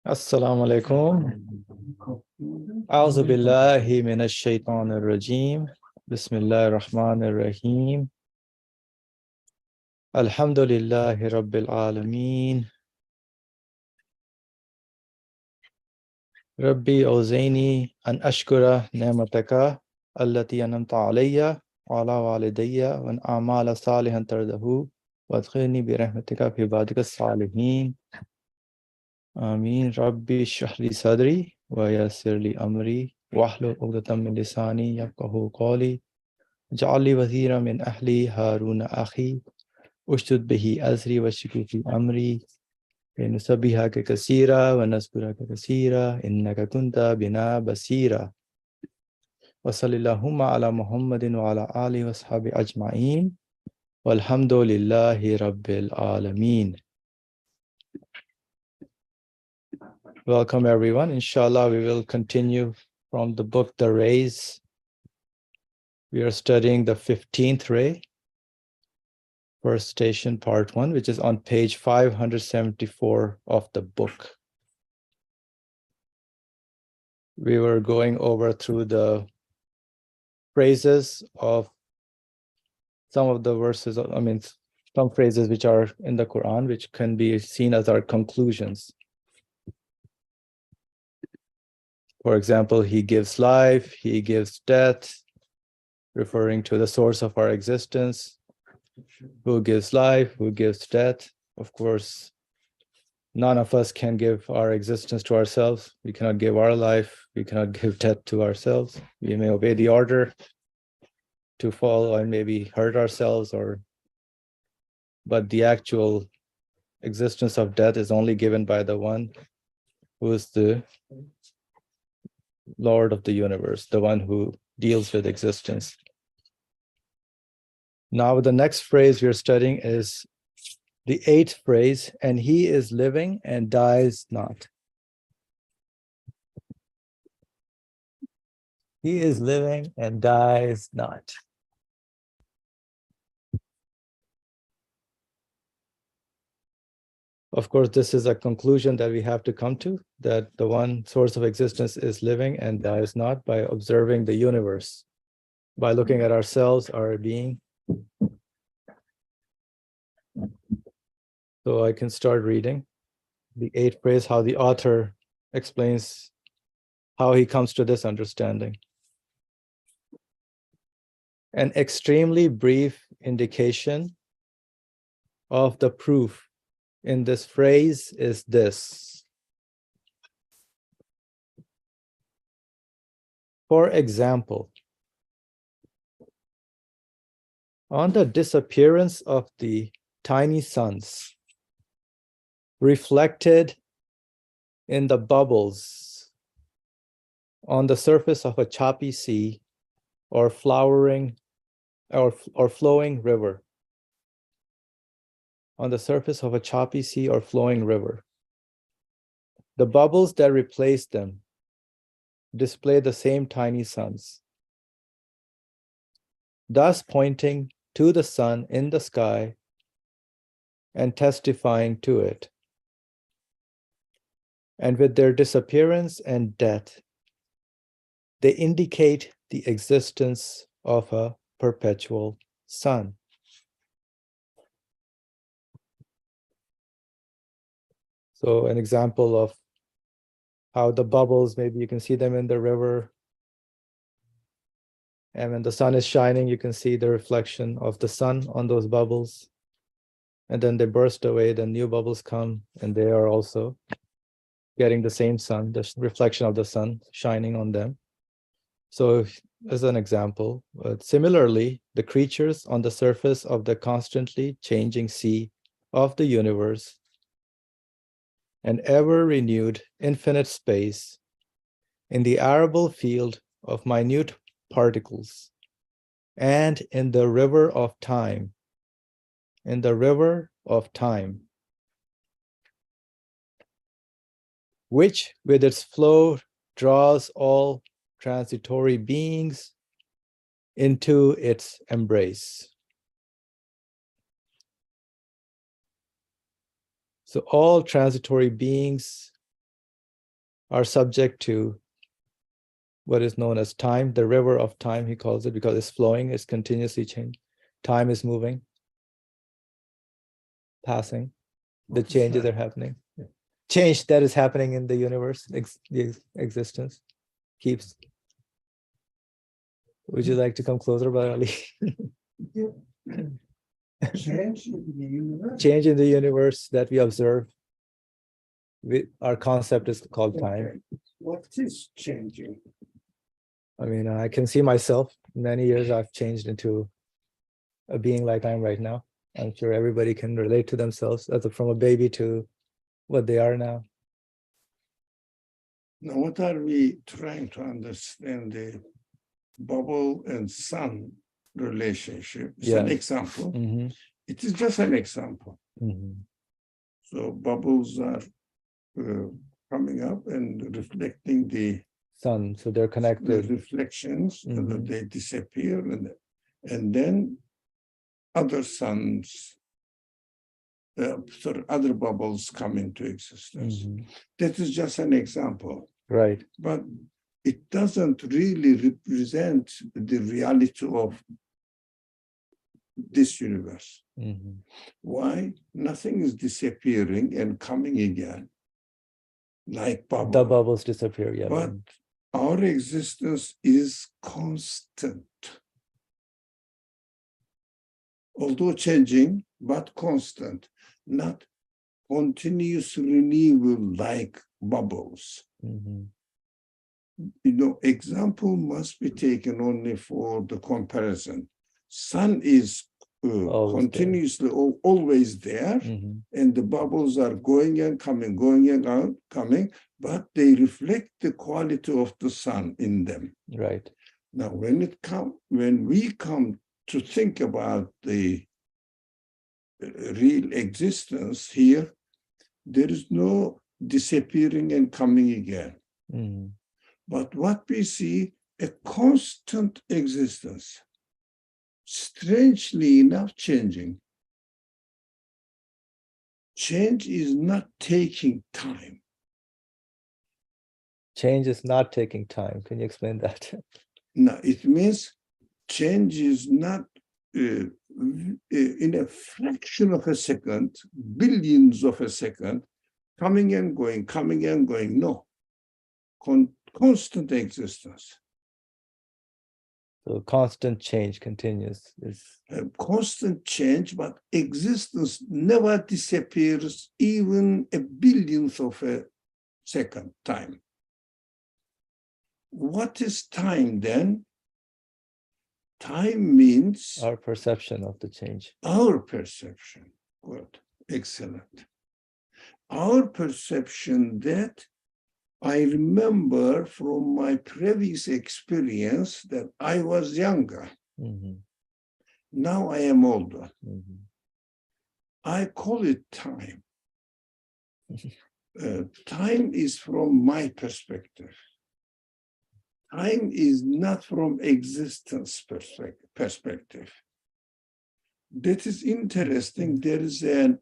Assalamu alaikum. A'udhu billahi minash shaitanir rajim. Bismillahir rahmanir rahim. Alhamdulillahi rabbil alameen. Rabbi awzaini an ashkura ni'mataka allati an'amta alayya wa ala walidayya wa an a'mala salihan tardahu wa adkhilni bi rahmatika fi ibadika salihin. Ameen. Rabbi shrah li sadri wa yassir li amri wahlul 'uqdatam min lisani yafqahu qawli. Ja'alni wazira min ahli Haruna akhi ushdud bihi azri wa shukri fi amri nusabbihaka kaseera wa nazkuraka kaseera innaka kunta bina basira wa sallallahu ala Muhammadin wa ala alihi wa sahbihi ajma'in walhamdulillahi rabbil alameen. Welcome everyone. Inshallah, we will continue from the book The Rays. We are studying the 15th ray, first station, part 1, which is on page 574 of the book. We were going over through the phrases of some of the verses, some phrases which are in the Quran, which can be seen as our conclusions. For example, he gives life, he gives death, referring to the source of our existence. Who gives life, who gives death? Of course, none of us can give our existence to ourselves. We cannot give our life. We cannot give death to ourselves. We may obey the order to follow and maybe hurt ourselves, but the actual existence of death is only given by the one who is the Lord of the universe, the one who deals with existence. Now, the next phrase we are studying is the 8th phrase, and he is living and dies not. He is living and dies not. Of course, this is a conclusion that we have to come to, that the one source of existence is living and dies not, by observing the universe, by looking at ourselves, our being. So I can start reading the 8th phrase, how the author explains how he comes to this understanding. An extremely brief indication of the proof in this phrase is this. For example, on the disappearance of the tiny suns reflected in the bubbles on the surface of a choppy sea or flowing river, on the surface of a choppy sea or flowing river, the bubbles that replace them display the same tiny suns, thus pointing to the sun in the sky and testifying to it. And with their disappearance and death, they indicate the existence of a perpetual sun. So an example of how the bubbles, maybe you can see them in the river, and when the sun is shining, you can see the reflection of the sun on those bubbles, and then they burst away, then new bubbles come, and they are also getting the same sun, the reflection of the sun shining on them. So as an example, similarly, the creatures on the surface of the constantly changing sea of the universe and ever-renewed infinite space in the arable field of minute particles and in the river of time, which with its flow draws all transitory beings into its embrace. So all transitory beings are subject to what is known as time, the river of time, he calls it, because it's flowing, it's continuously changing. Time is moving, passing. The changes are happening. Change that is happening in the universe, the existence keeps. Would you like to come closer, Brother Ali? Change in the universe. Change in the universe that we observe. Our concept is called time. What is changing? I mean, I can see myself. Many years I've changed into a being like I am right now. I'm sure everybody can relate to themselves from a baby to what they are now. Now, what are we trying to understand? The bubble and sun relationship. It's an example. Mm-hmm. It is just an example. Mm-hmm. So bubbles are coming up and reflecting the sun, so they're connected. The reflections, and they disappear, and then other suns, other bubbles come into existence. That is just an example. Right. But it doesn't really represent the reality of this universe. Why? Nothing is disappearing and coming again, like bubbles. The bubbles disappear, yeah. But our existence is constant. Although changing, but constant, not continuous renewal like bubbles. You know, example must be taken only for the comparison. Sun is continuously always there, and the bubbles are going and coming, going and out, coming, but they reflect the quality of the sun in them. Right. Now, when we come to think about the real existence here, there is no disappearing and coming again. But what we see, a constant existence, strangely enough changing. Change is not taking time. Change is not taking time. Can you explain that? No, it means change is not in a fraction of a second, billions of a second, coming and going, coming and going. No, constant existence. So constant change continues. Constant change, but existence never disappears even a billionth of a second time. What is time then? Time means our perception of the change. Our perception. Good. Excellent. Our perception that I remember from my previous experience that I was younger. Now I am older. I call it time. Time is from my perspective. Time is not from existence perspective. That is interesting. There is an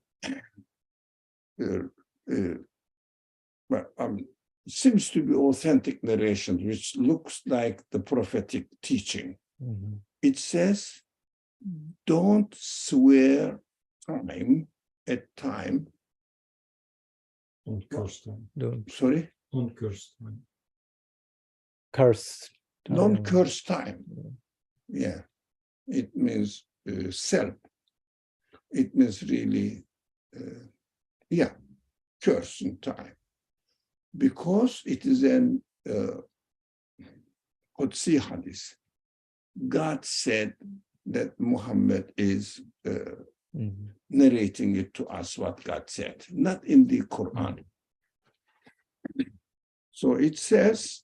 seems to be authentic narration, which looks like the prophetic teaching. It says, don't swear time at time. Don't curse time. Sorry? Don't curse time. Curse. Don't curse time. Yeah. It means self. It means really, cursing time. Because it is an Qudsi hadith. God said that Muhammad is narrating it to us what God said, not in the Quran. So it says,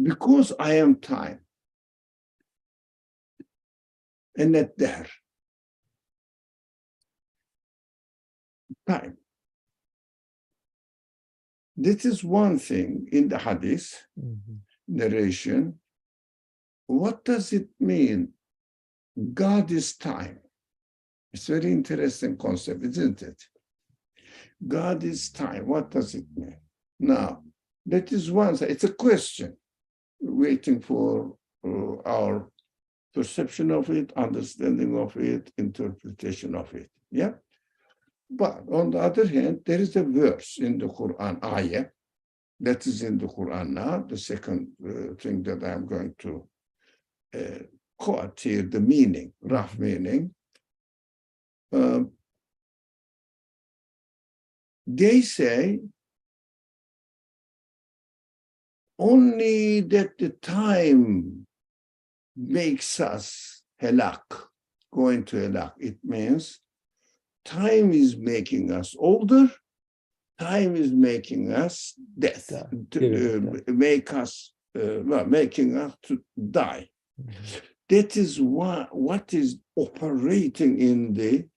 because I am time, and at there, time. This is one thing in the hadith narration. What does it mean? God is time. It's a very interesting concept, isn't it? God is time. What does it mean? Now, that is one side. It's a question, waiting for our perception of it, understanding of it, interpretation of it. Yeah. But on the other hand, there is a verse in the Quran, ayah, that is in the Quran now, the second thing that I'm going to quote here, the meaning, rough meaning. They say only that the time makes us halak, going to halak. It means time is making us older, time is making us death, making us to die. That is what is operating in the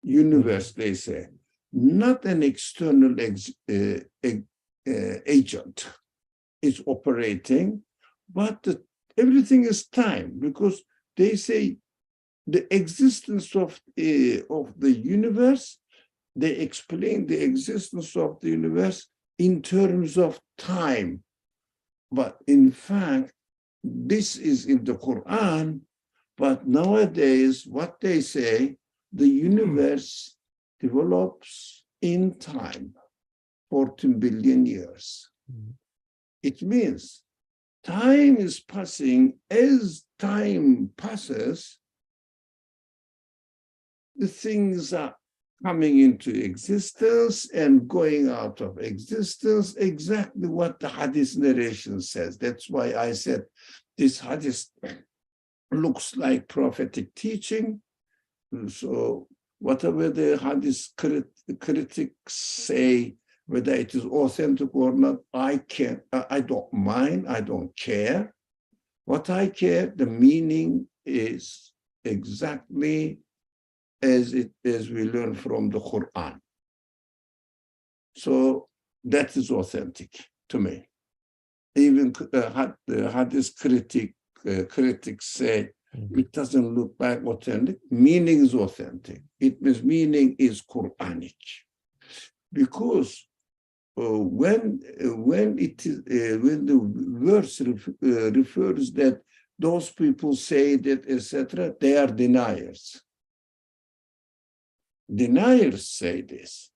universe, they say. Not an external agent is operating, but everything is time, because they say the existence of the universe, they explain the existence of the universe in terms of time. But in fact, this is in the Quran, but nowadays what they say, the universe develops in time, 14 billion years. It means time is passing. As time passes, the things are coming into existence and going out of existence, exactly what the hadith narration says. That's why I said this hadith looks like prophetic teaching. So whatever the hadith critics say, whether it is authentic or not, I don't mind, I don't care. What I care, the meaning is exactly as we learn from the Quran. So that is authentic to me. Even the hadith critics say it doesn't look like authentic. Meaning is authentic. It means meaning is Quranic, because when the verse refers that those people say that, etc., they are deniers. Deniers say this.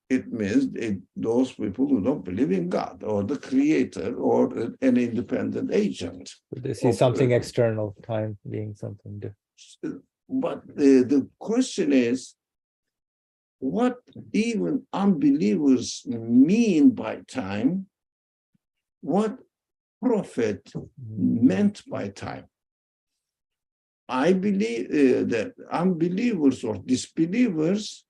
It means those people who don't believe in God or the creator or an independent agent. They see something external, time being something different. But the question is, what even unbelievers mean by time, what prophet meant by time. I believe that unbelievers or disbelievers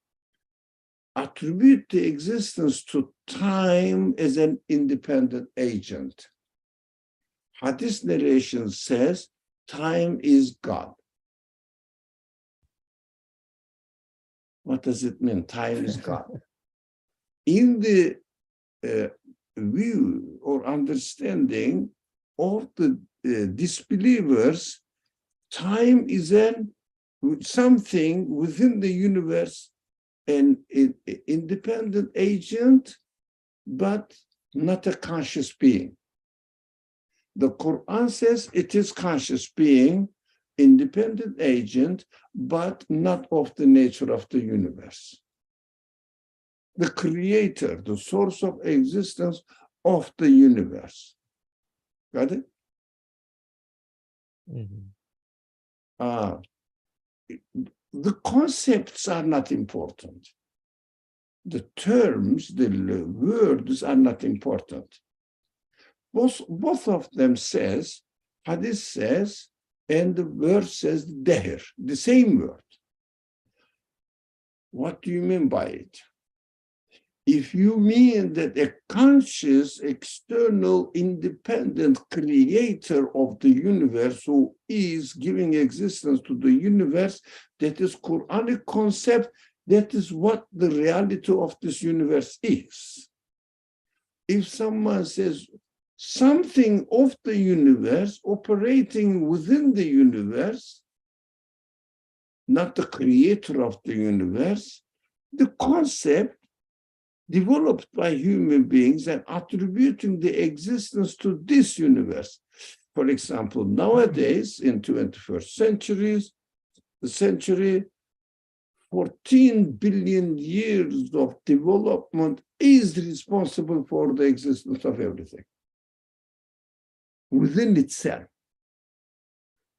attribute the existence to time as an independent agent. Hadith narration says time is God. What does it mean? Time is God. In the view or understanding of the disbelievers, time is something within the universe, an independent agent, but not a conscious being. The Quran says it is conscious being, independent agent, but not of the nature of the universe. The creator, the source of existence of the universe. Got it? The concepts are not important. The terms, the words are not important. Both of them says, hadith says, and the verse says dahr, the same word. What do you mean by it? If you mean that a conscious, external, independent creator of the universe who is giving existence to the universe, that is Quranic concept, that is what the reality of this universe is. If someone says something of the universe operating within the universe, not the creator of the universe, the concept developed by human beings and attributing the existence to this universe. For example, nowadays in 21st century, 14 billion years of development is responsible for the existence of everything within itself.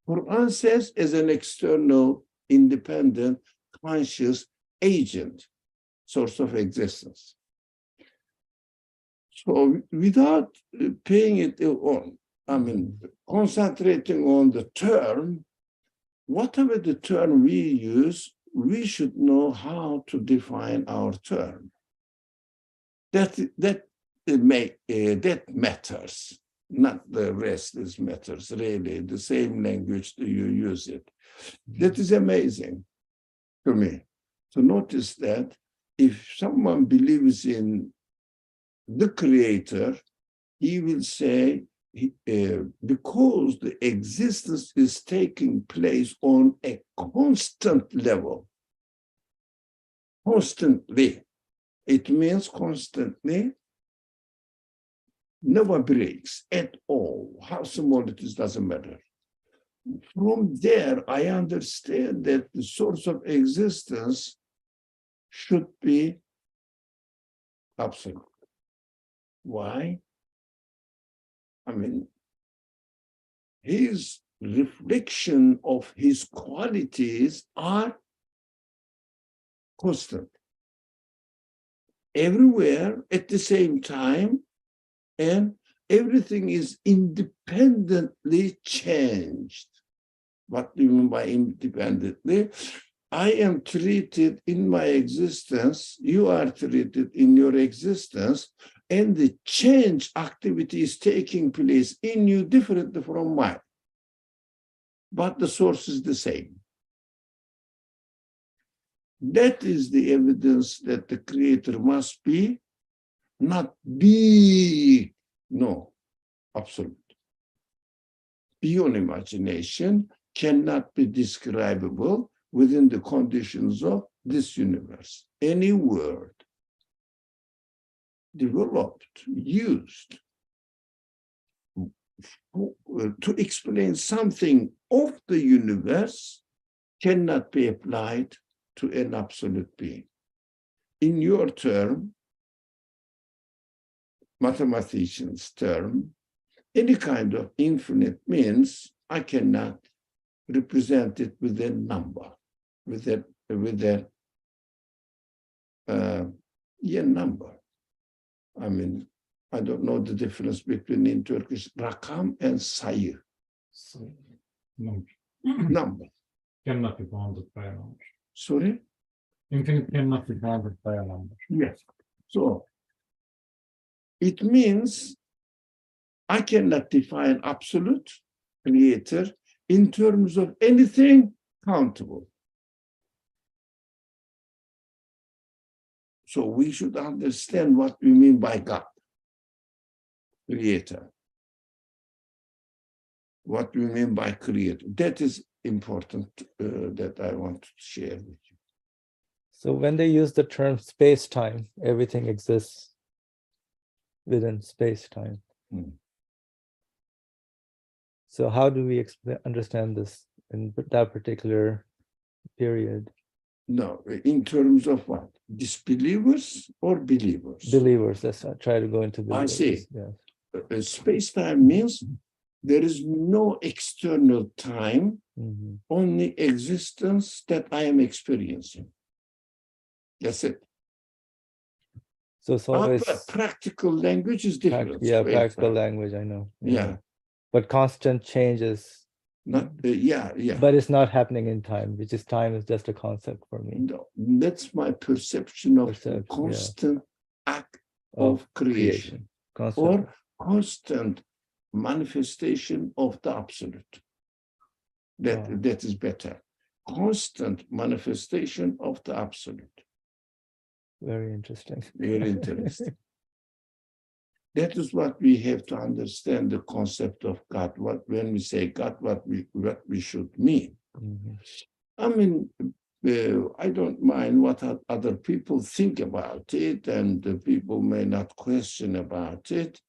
Quran says as an external, independent, conscious agent, source of existence. So without paying it on, concentrating on the term, whatever the term we use, we should know how to define our term. That matters, not the rest is matters, really, the same language that you use it. That is amazing to me. To notice that if someone believes in the Creator, he will say, because the existence is taking place on a constant level, constantly. It means constantly, never breaks at all. How small it is doesn't matter. From there, I understand that the source of existence should be absolute. Why? His reflection of his qualities are constant. Everywhere at the same time, and everything is independently changed. What do you mean by independently? I am treated in my existence, you are treated in your existence, and the change activity is taking place in you differently from mine. But the source is the same. That is the evidence that the Creator must be not big, no, absolute. Beyond imagination, cannot be describable within the conditions of this universe. Any word developed, used to explain something of the universe cannot be applied to an absolute being. In your term, mathematician's term, any kind of infinite means I cannot represent it with a number, with a number. I don't know the difference between in Turkish rakam and sayı. Number. Cannot be bounded by a number. Sorry? Infinite cannot be bounded by a number. Yes. So it means I cannot define absolute Creator in terms of anything countable. So we should understand what we mean by God, Creator. What we mean by Creator. That is important that I want to share with you. So when they use the term space-time, everything exists within space-time. So how do we understand this in that particular period? No, in terms of what? Disbelievers or believers? Believers. Let's try to go into believers. I see. Yes. Space-time means there is no external time, only existence that I am experiencing. That's it. So it's always practical language is different. Practical language, I know. Yeah. But constant changes. Not, But it's not happening in time, which is time is just a concept for me. No, that's my perception of constant act of creation. Or constant manifestation of the absolute. That is better. Constant manifestation of the absolute. Very interesting. Very interesting. That is what we have to understand the concept of God. When we say God, what we should mean. I don't mind what other people think about it, and the people may not question about it.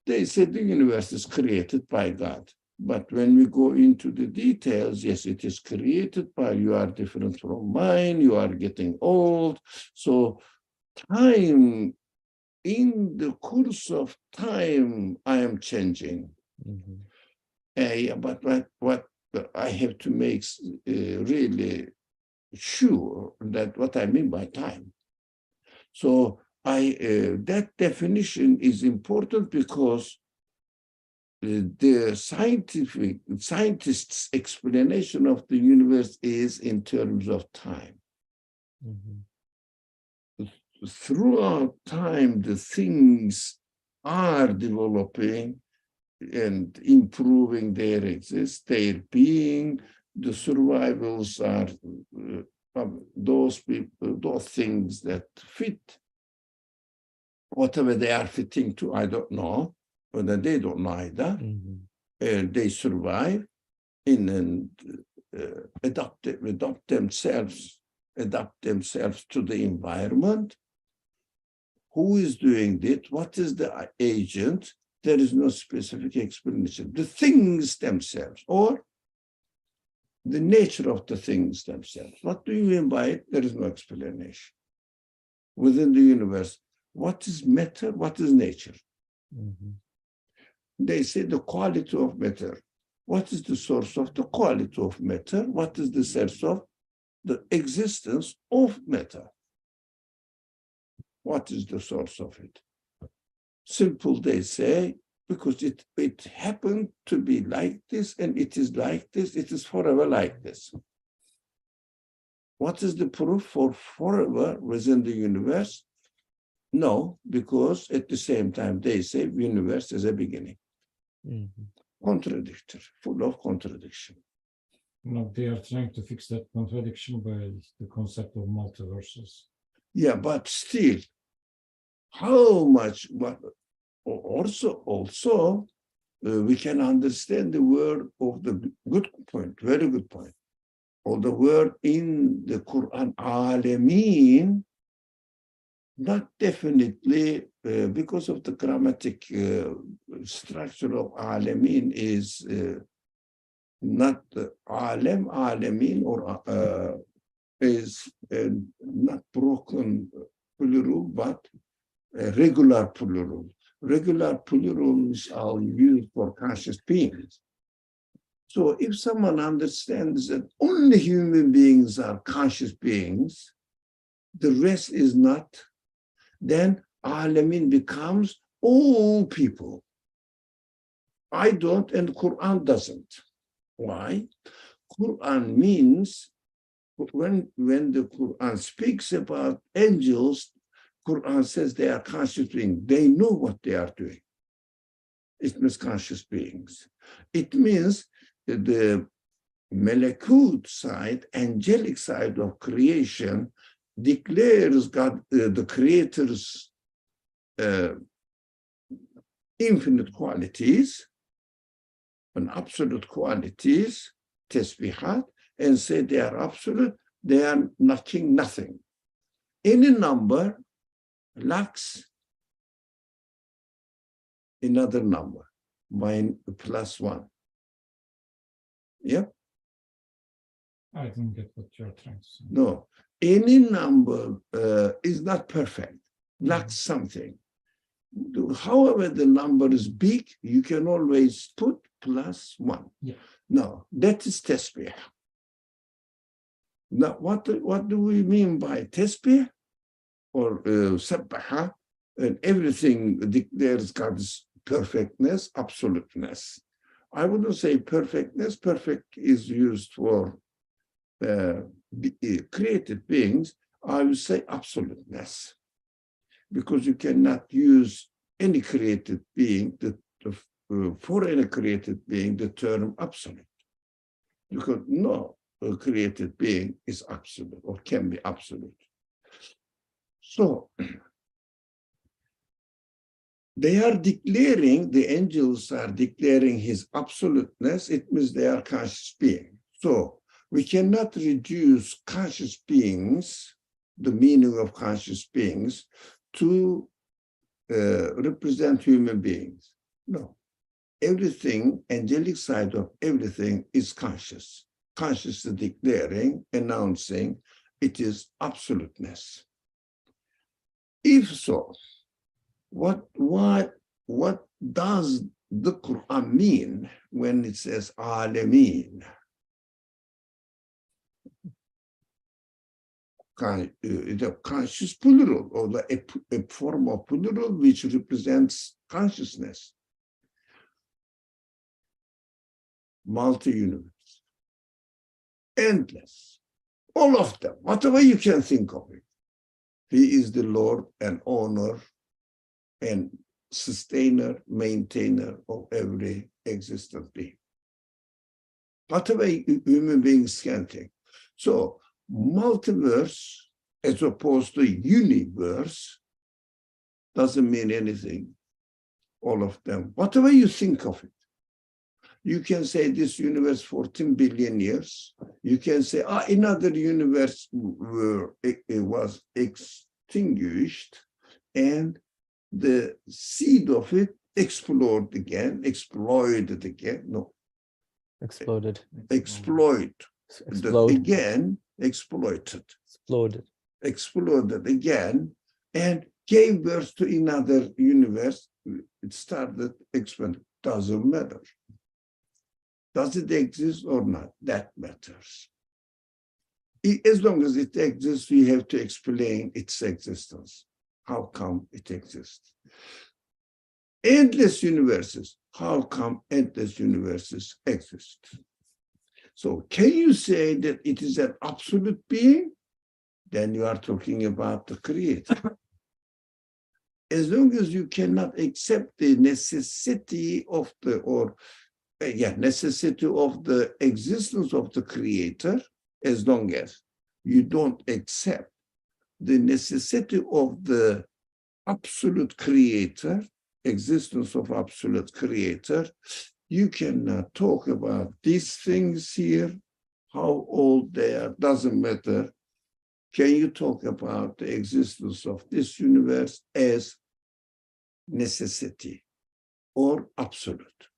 They say the universe is created by God. But when we go into the details, yes, it is created by you are different from mine, you are getting old. So time, in the course of time, I am changing. But what I have to make really sure that what I mean by time. So that definition is important because the scientists' explanation of the universe is in terms of time. Throughout time, the things are developing and improving their their being. The survivals are those people, those things that fit whatever they are fitting to. I don't know, whether they don't know either. They survive and adapt themselves to the environment. Who is doing it? What is the agent? There is no specific explanation. The things themselves, or the nature of the things themselves. What do you mean by it? There is no explanation. Within the universe, what is matter? What is nature? They say the quality of matter. What is the source of the quality of matter? What is the source of the existence of matter? What is the source of it? Simple, they say, because it happened to be like this, and it is like this, it is forever like this. What is the proof for forever within the universe? No, because at the same time they say the universe is a beginning. Contradictory, full of contradiction. No, they are trying to fix that contradiction by the concept of multiverses. Yeah, but still, how much? Also, we can understand the word of the good point, very good point, or the word in the Quran, Alameen, not definitely because of the grammatic structure of Alameen is not Alam, Alameen, or is not broken plural, but regular plural. Regular plurals are used for conscious beings. So if someone understands that only human beings are conscious beings, the rest is not, then Alamin becomes all people. I don't, and Quran doesn't. Why? Quran means, when the Quran speaks about angels, Quran says they are conscious beings. They know what they are doing. It means conscious beings. It means that the Malakut side, angelic side of creation, declares God, the Creator's infinite qualities and absolute qualities, tasbihat, and say they are absolute, they are nothing. Any number lacks another number by +1. Yep. I didn't get what you're trying to say. No, any number is not perfect, lacks something. However, the number is big, you can always put +1. Yeah. No, that is tasbih. Now, what do we mean by tasbih or sabbaha? And everything declares God's perfectness, absoluteness. I wouldn't say perfectness. Perfect is used for created beings. I would say absoluteness, because you cannot use any created being for any created being the term absolute, because no created being is absolute or can be absolute. So they are declaring, the angels are declaring his absoluteness. It means they are conscious being. So We cannot reduce conscious beings, the meaning of conscious beings, to represent human beings. No. Everything, angelic side of everything is conscious. Consciously declaring, announcing, it is absoluteness. If so, what does the Quran mean when it says alameen? The conscious plural, or a form of plural which represents consciousness. Multi-universe. Endless. All of them, whatever you can think of it. He is the Lord and owner and sustainer, maintainer of every existent being. Whatever human beings can think. So, multiverse, as opposed to universe, doesn't mean anything. All of them, whatever you think of it. You can say this universe 14 billion years. You can say, another universe it was extinguished and the seed of it exploited again. No. Exploded. Explode. Again, exploited. Exploded again and gave birth to another universe. It started expanding. Doesn't matter. Does it exist or not? That matters. As long as it exists, we have to explain its existence. How come it exists? Endless universes. How come endless universes exist? So can you say that it is an absolute being? Then you are talking about the creator. As long as you cannot accept the necessity of the, necessity of the existence of the creator, as long as you don't accept the necessity of the absolute creator, existence of absolute creator, you cannot talk about these things here, how old they are, doesn't matter. Can you talk about the existence of this universe as necessity or absolute?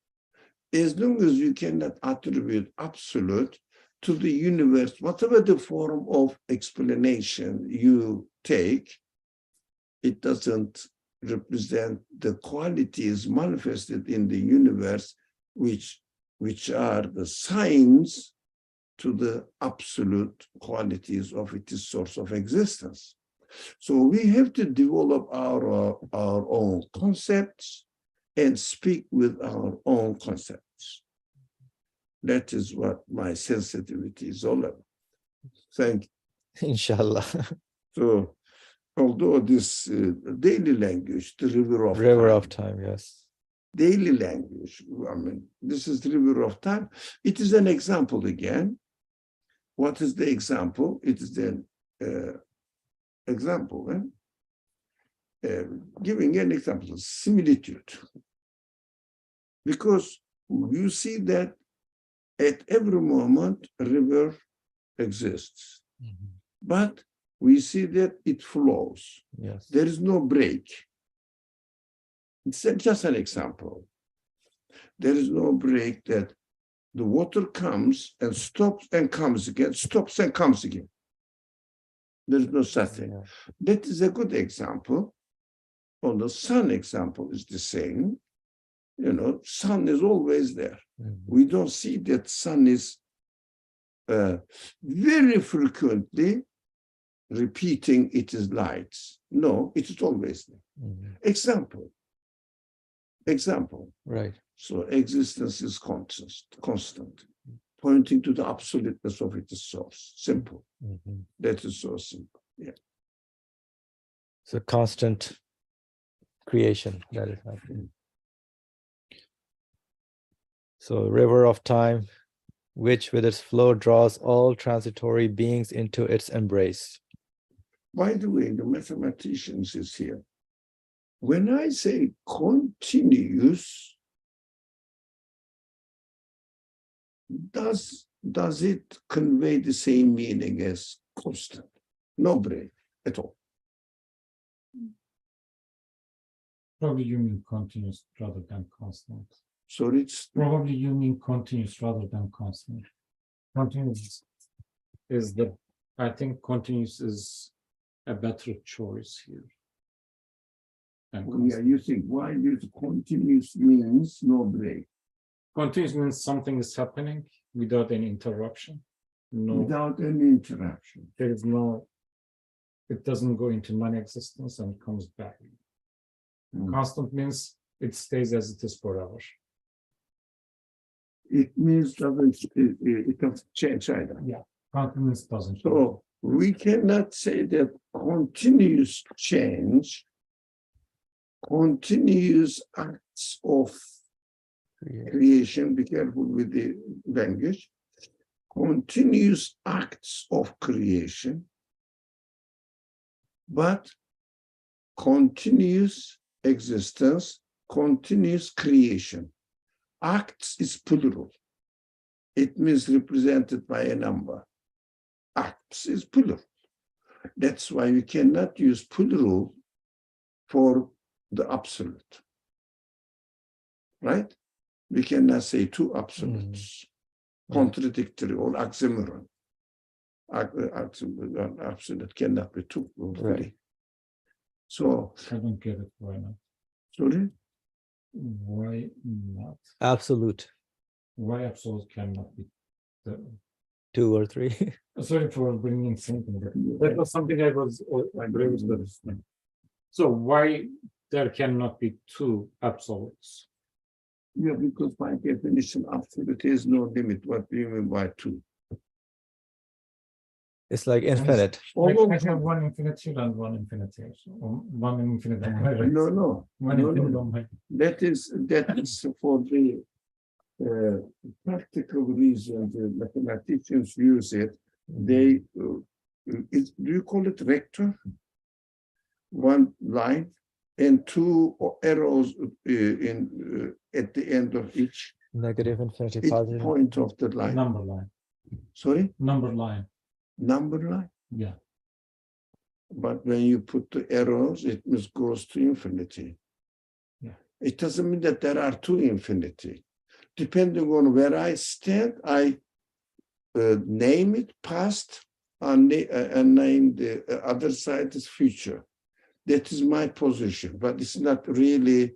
As long as you cannot attribute absolute to the universe, whatever the form of explanation you take, it doesn't represent the qualities manifested in the universe, which are the signs to the absolute qualities of its source of existence. So we have to develop our own concepts and speak with our own concepts. That is what my sensitivity is all about. Thank you. Inshallah. So, although this daily language, the river of time, yes. Daily language, I mean, this is the river of time. It is an example again. What is the example? It is an example. Giving an example, similitude. Because you see that at every moment, a river exists. Mm-hmm. But we see that it flows. Yes. There is no break. It's just an example. There is no break that the water comes and stops and comes again, stops and comes again. There is no such thing. Yeah. That is a good example. On the sun example is the same. You know, sun is always there. Mm-hmm. We don't see that sun is very frequently repeating its lights. No, it is always there. Mm-hmm. Example. Right. So existence is constant, pointing to the absoluteness of its source. Simple. Mm-hmm. That is so simple. Yeah. So constant creation that is happening. So river of time, which with its flow draws all transitory beings into its embrace. By the way, the mathematicians is here. When I say continuous, does does it convey the same meaning as constant? No break at all. Probably you mean continuous rather than constant. So it's Probably you mean continuous rather than constant. Continuous is I think continuous is a better choice here. yeah, you think why this continuous means no break? Continuous means something is happening without any interruption. No, Without any interruption. there is no, it doesn't go into non-existence and comes back. Constant means it stays as it is forever. It means it doesn't change either. Yeah, continuous doesn't. So we cannot say that continuous change, continuous acts of creation, be careful with the language, continuous acts of creation, but continuous existence, continuous creation. Acts is plural. It means represented by a number. Acts is plural. That's why we cannot use plural for the absolute. Right? We cannot say two absolutes, contradictory or oxymoron. Absolute cannot be two. Right. So I don't get it. Why not? Sorry? Why not? Absolute. Why absolute cannot be two or three? Sorry for bringing something. That was something I was So why there cannot be two absolutes? Yeah, because by definition, absolute is no limit. What do you mean by two? It's like infinite. Like I have one infinite here and one infinite here. So one infinite on my right. No. One infinite on my. That is for the practical reason. The mathematicians use it. They do you call it vector? One line and two arrows at the end of each Negative infinity, positive point of the line. Number line. Sorry? Number line. Number line? Yeah. But when you put the arrows, it goes to infinity. Yeah. It doesn't mean that there are two infinity. Depending on where I stand, I name it past and name the other side as future. That is my position, but it's not really,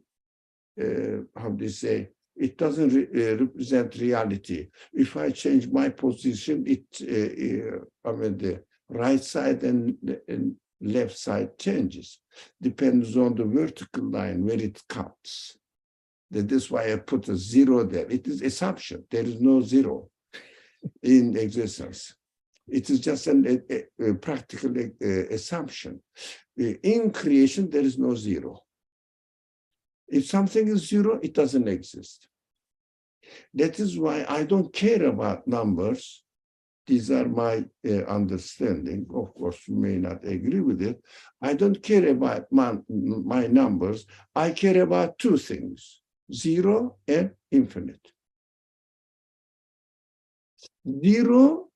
how do you say, it doesn't represent reality. If I change my position, the right side and left side changes. Depends on the vertical line where it cuts. That is why I put a zero there. It is assumption. There is no zero in existence. It is just a practical assumption. In creation, there is no zero. If something is zero, it doesn't exist. That is why I don't care about numbers. These are my understanding. Of course, you may not agree with it. I don't care about my numbers. I care about two things, zero and infinite. Zero,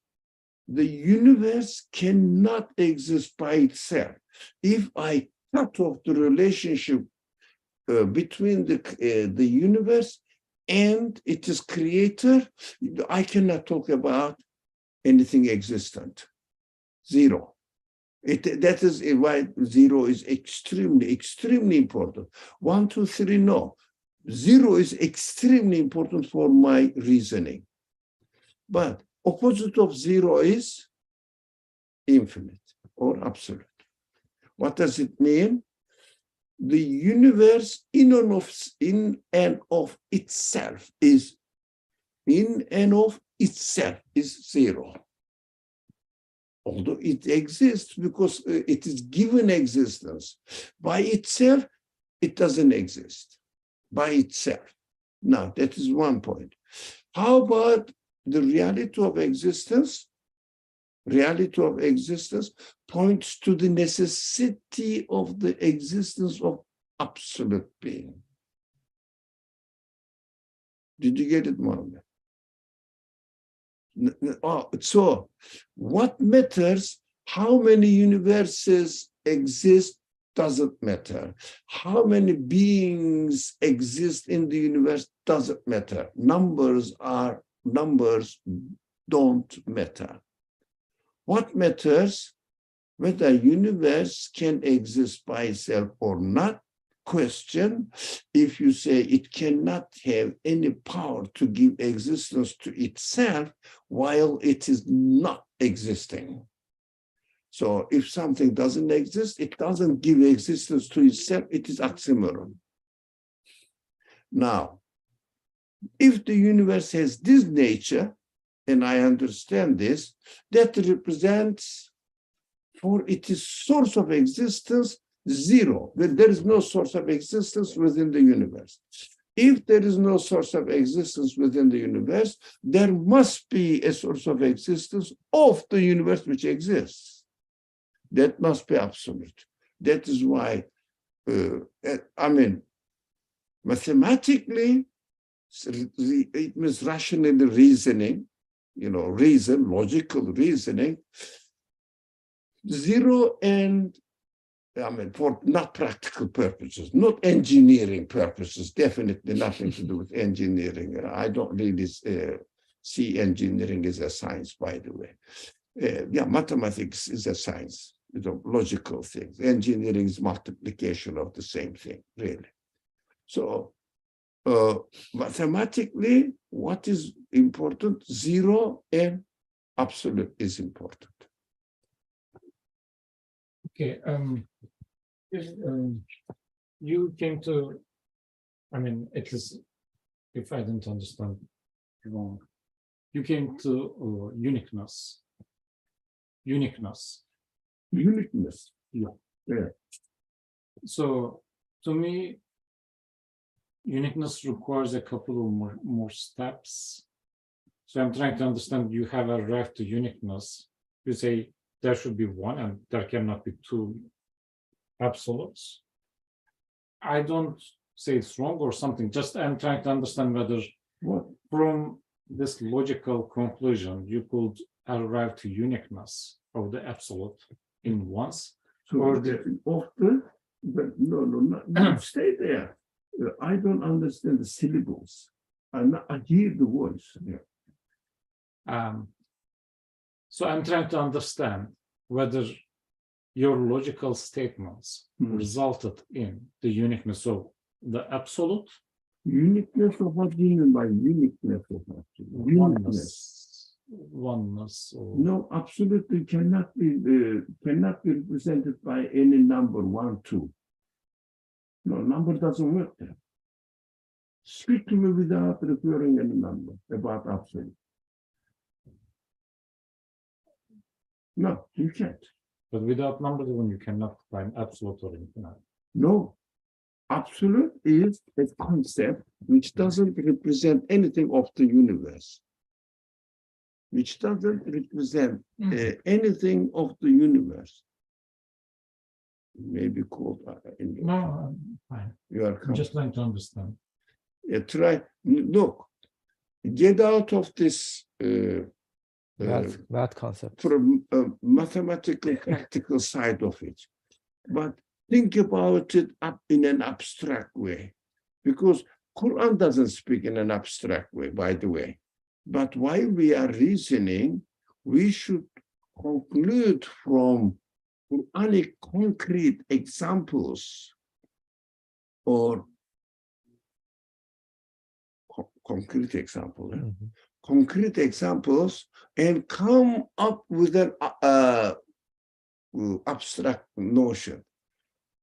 the universe cannot exist by itself. If I cut off the relationship between the universe and its creator, I cannot talk about anything existent. Zero. That is why zero is extremely, extremely important. 1, 2, 3, no. Zero is extremely important for my reasoning. But opposite of zero is infinite or absolute. What does it mean? The universe in and of itself is zero. Although it exists because it is given existence. By itself, it doesn't exist. By itself. Now, that is one point. How about the reality of existence? Reality of existence points to the necessity of the existence of absolute being. Did you get it, Mohammed? So what matters, how many universes exist, doesn't matter. How many beings exist in the universe doesn't matter. Numbers don't matter. What matters, whether universe can exist by itself or not. Question, if you say it cannot have any power to give existence to itself while it is not existing. So if something doesn't exist, it doesn't give existence to itself, it is oxymoron. Now, if the universe has this nature, and I understand this, that represents for its source of existence, zero. There is no source of existence within the universe. If there is no source of existence within the universe, there must be a source of existence of the universe which exists. That must be absolute. That is why, mathematically, it means rationally reasoning, logical reasoning, zero and, for not practical purposes, not engineering purposes, definitely nothing to do with engineering. I don't really see engineering as a science, by the way. Mathematics is a science, logical things. Engineering is multiplication of the same thing, really. So mathematically, what is important? Zero and absolute is important. Okay, you came to, it is, if I didn't understand wrong, you came to uniqueness. Uniqueness. Yeah. So to me, uniqueness requires a couple of more steps. So I'm trying to understand, you have arrived to uniqueness. You say there should be one and there cannot be two absolutes. I don't say it's wrong or something, just I'm trying to understand whether from this logical conclusion, you could arrive to uniqueness of the absolute in once. So or no, stay there. I don't understand the syllables. I hear the voice. Yeah. So I'm trying to understand whether your logical statements resulted in the uniqueness of the absolute. Uniqueness of what do you mean by uniqueness of absolute? Oneness. Or... No, absolutely cannot be represented by any number 1, 2. No, number doesn't work there. Speak to me without referring any number about absolute. No, you can't. But without numbers, when you cannot find absolute or infinite. No. Absolute is a concept which doesn't represent anything of the universe. Which doesn't represent anything of the universe. Maybe called No, I'm fine. You are I'm just trying to understand. Look, get out of this math concept from a mathematical practical side of it, but think about it up in an abstract way, because Quran doesn't speak in an abstract way, by the way. But while we are reasoning, we should conclude from Quranic concrete examples or concrete examples. Concrete examples, and come up with an abstract notion.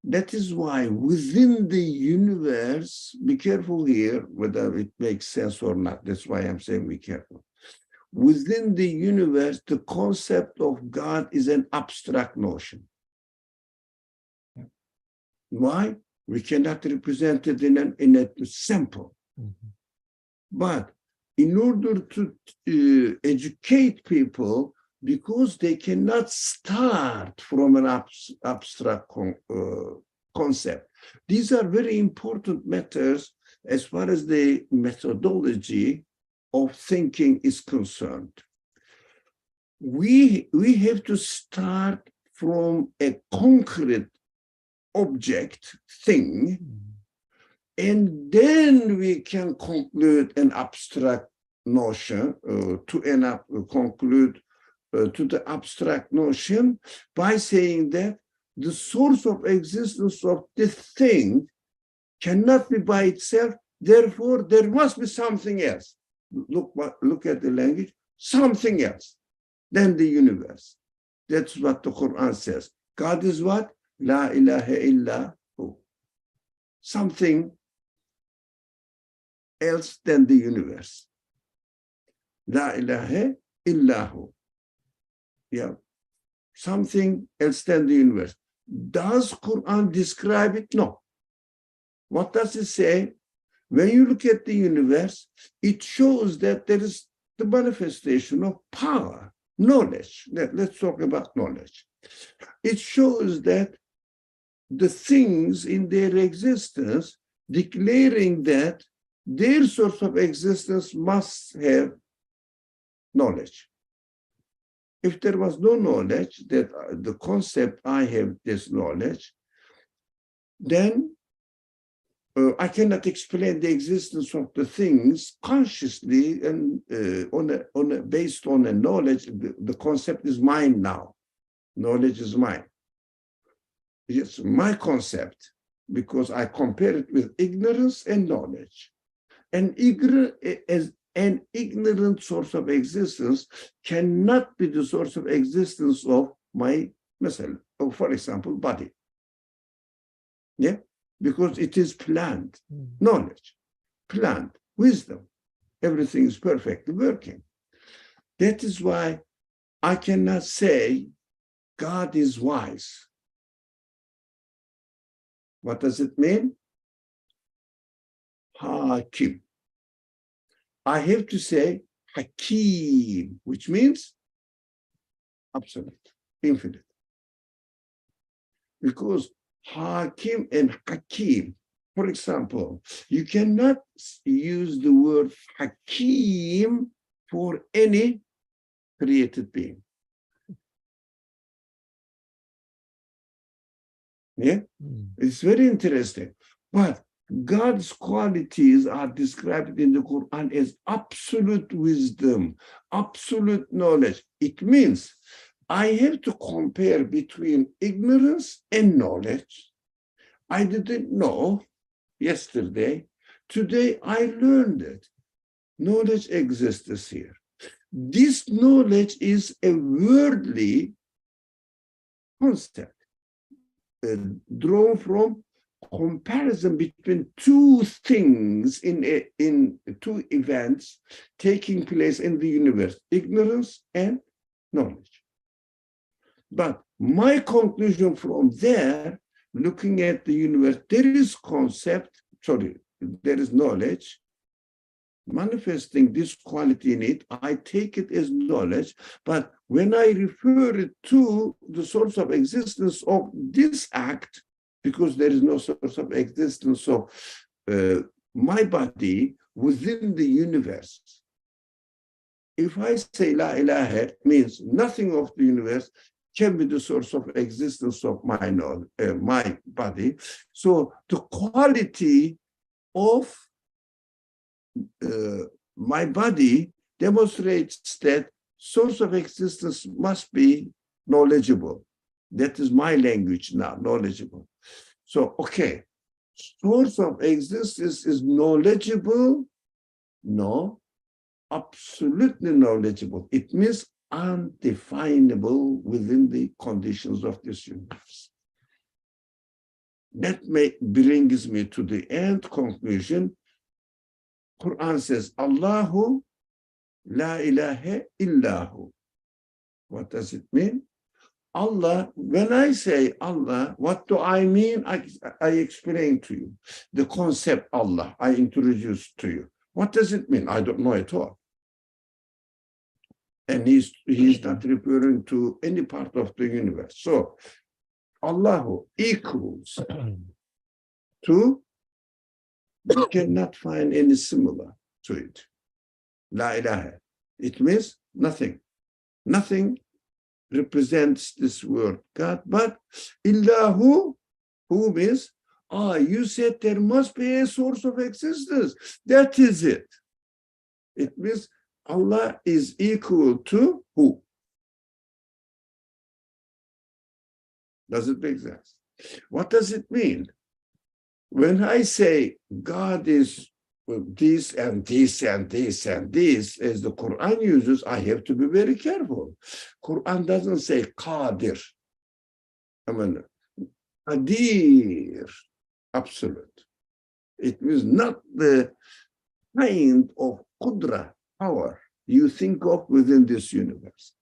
That is why within the universe, be careful here whether it makes sense or not. That's why I'm saying be careful. Within the universe, the concept of God is an abstract notion. Why? We cannot represent it in a sample. But in order to educate people, because they cannot start from an abstract concept. These are very important matters as far as the methodology of thinking is concerned. we have to start from a concrete object thing, and then we can conclude an abstract notion conclude to the abstract notion by saying that the source of existence of this thing cannot be by itself, therefore there must be something else. Look at the language, something else than the universe. That's what the Quran says. God is what? La ilaha illa hu. Something else than the universe. La ilaha illa hu. Yeah. Something else than the universe. Does Quran describe it? No. What does it say? When you look at the universe, it shows that there is the manifestation of power, knowledge. Let's talk about knowledge. It shows that the things in their existence declaring that their source of existence must have knowledge. If there was no knowledge, that the concept I have this knowledge, then I cannot explain the existence of the things consciously and based on a knowledge. The concept is mine now. Knowledge is mine. It's my concept because I compare it with ignorance and knowledge. And an ignorant source of existence cannot be the source of existence of my myself, or for example, body. Yeah, because it is planned, knowledge, planned, wisdom. Everything is perfectly working. That is why I cannot say God is wise. What does it mean? Hakim. I have to say Hakim, which means absolute, infinite. Because Hakim and Hakim, for example, you cannot use the word Hakim for any created being. Yeah, it's very interesting. But God's qualities are described in the Quran as absolute wisdom, absolute knowledge. It means I have to compare between ignorance and knowledge. I didn't know yesterday. Today I learned it. Knowledge exists here. This knowledge is a worldly concept drawn from comparison between two things in two events taking place in the universe, ignorance and knowledge. But my conclusion from there, looking at the universe, there is knowledge manifesting this quality in it. I take it as knowledge, but when I refer it to the source of existence of this act, because there is no source of existence of my body within the universe. If I say La ilaha, means nothing of the universe can be the source of existence of my body. So the quality of my body demonstrates that source of existence must be knowledgeable. That is my language now, knowledgeable. So, okay, source of existence is knowledgeable? No, absolutely knowledgeable. It means undefinable within the conditions of this universe. That brings me to the end conclusion. Quran says, Allahu la ilaha illahu. What does it mean? Allah, when I say Allah, what do I mean? I explain to you. The concept Allah, I introduce to you. What does it mean? I don't know at all. And he's not referring to any part of the universe. So, Allahu equals to, you cannot find any similar to it. La ilaha. It means nothing. Nothing represents this word God, but illahu, who means, you said there must be a source of existence. That is it. It means Allah is equal to who? Does it make sense? What does it mean? When I say God is this and this and this and this, as the Quran uses, I have to be very careful. Quran doesn't say Qadir. I mean, Qadir, absolute. It means not the kind of Qudra, power, you think of within this universe.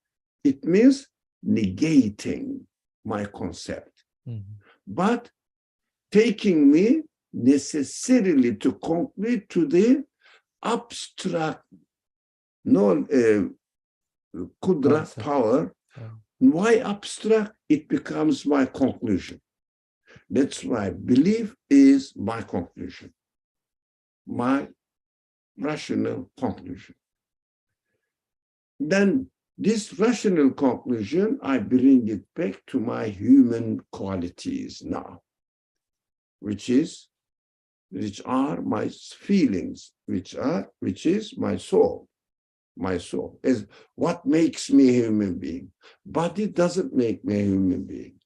It means negating my concept, but taking me necessarily to concrete to the abstract, Qudra, power. Why abstract? It becomes my conclusion. That's why belief is my conclusion, my rational conclusion. Then this rational conclusion, I bring it back to my human qualities now, which are my feelings, which is my soul. My soul is what makes me a human being. Body doesn't make me a human being.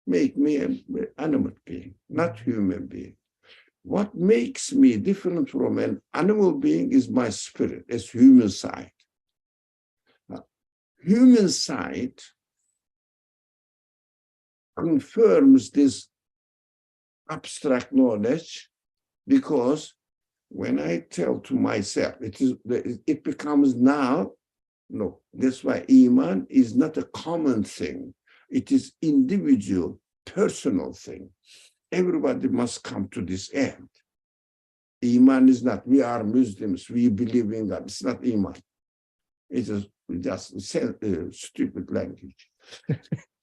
Make me an animal being, not human being. What makes me different from an animal being is my spirit, it's human side. Human side confirms this abstract knowledge, because when I tell to myself, it becomes now, no, that's why Iman is not a common thing. It is individual, personal thing. Everybody must come to this end. Iman is not, we are Muslims, we believe in God. It's not Iman. It is just stupid language.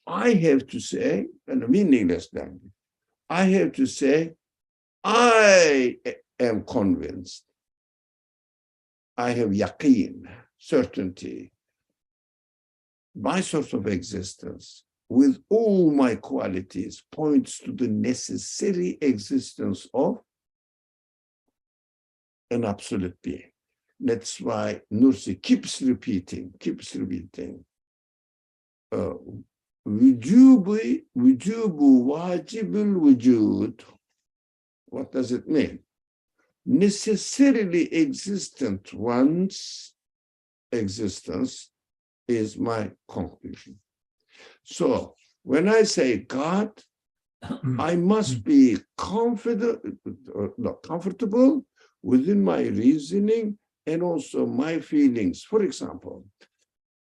I have to say, and a meaningless language, I have to say, I am convinced. I have yaqeen, certainty. My source of existence, with all my qualities, points to the necessary existence of an absolute being. That's why Nursi keeps repeating, wujubu wajibul wujud. What does it mean? Necessarily existent one's existence is my conclusion. So when I say God, I must be comfortable within my reasoning and also my feelings. For example,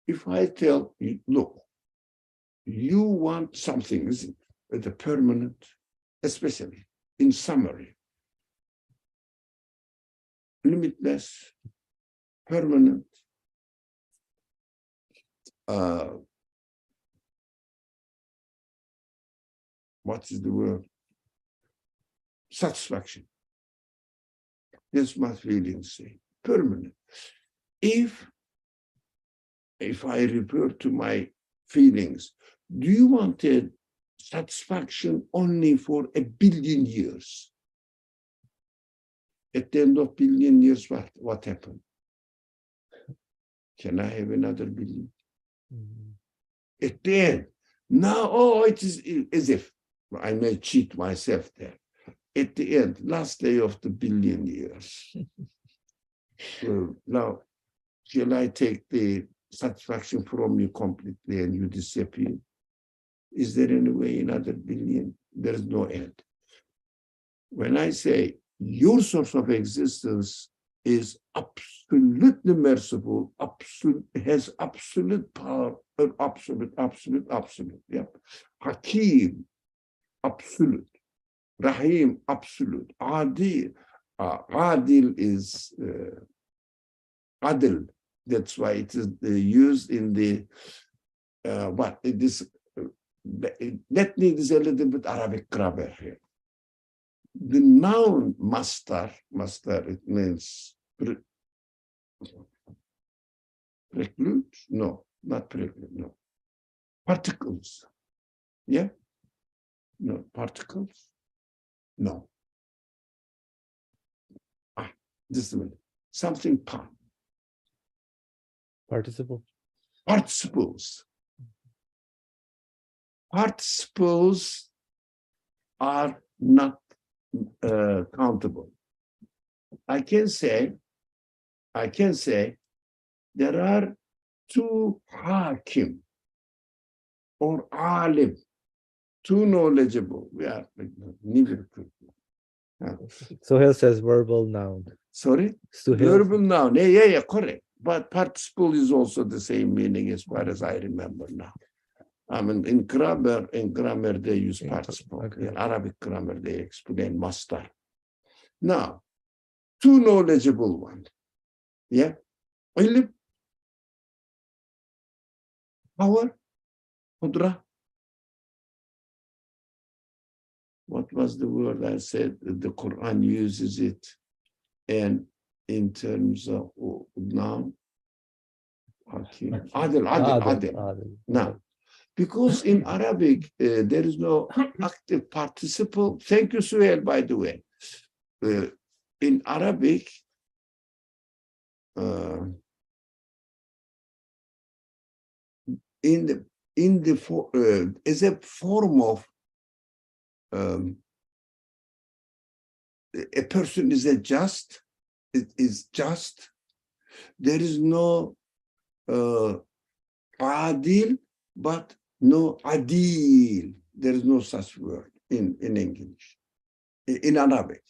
if I tell you, look, you want something, isn't it? The permanent, especially in summary, limitless, permanent, what is the word? Satisfaction. That's my feelings say, permanent. If I refer to my feelings, do you want a satisfaction only for 1 billion years? At the end of billion years, what happened? Can I have another billion? At the end, now, it is as if I may cheat myself there. At the end, last day of the billion years. Well, now, shall I take the satisfaction from you completely and you disappear? Is there any way another billion? There is no end. When I say your source of existence is absolutely merciful, has absolute power, absolute. Yep. Hakim, absolute. Rahim, absolute. Adil, Adil is Adil. That's why it is used in the what it is. That needs a little bit Arabic grammar here. The noun master, it means preclude? No, not predicate, no. Particles. Yeah? No, particles? No. Just a minute. Something part. Participle. Participles. Participles are not countable. I can say there are two hakim or alim, too knowledgeable. We are neither. Sohail says verbal noun. Sorry? Sohail. Verbal noun. Yeah, correct. But participle is also the same meaning as far as I remember now. I mean, in grammar they use participle. Okay. In Arabic grammar, they explain mastar. Now, two knowledgeable ones. Yeah? Ilm, power, qudra. What was the word I said? The Quran uses it, and in terms of noun, adil. Now, because in Arabic there is no active participle. Thank you, Suhail, by the way. In Arabic, as a form of a person is just. There is no adil, but no adil. There is no such word in English. In Arabic,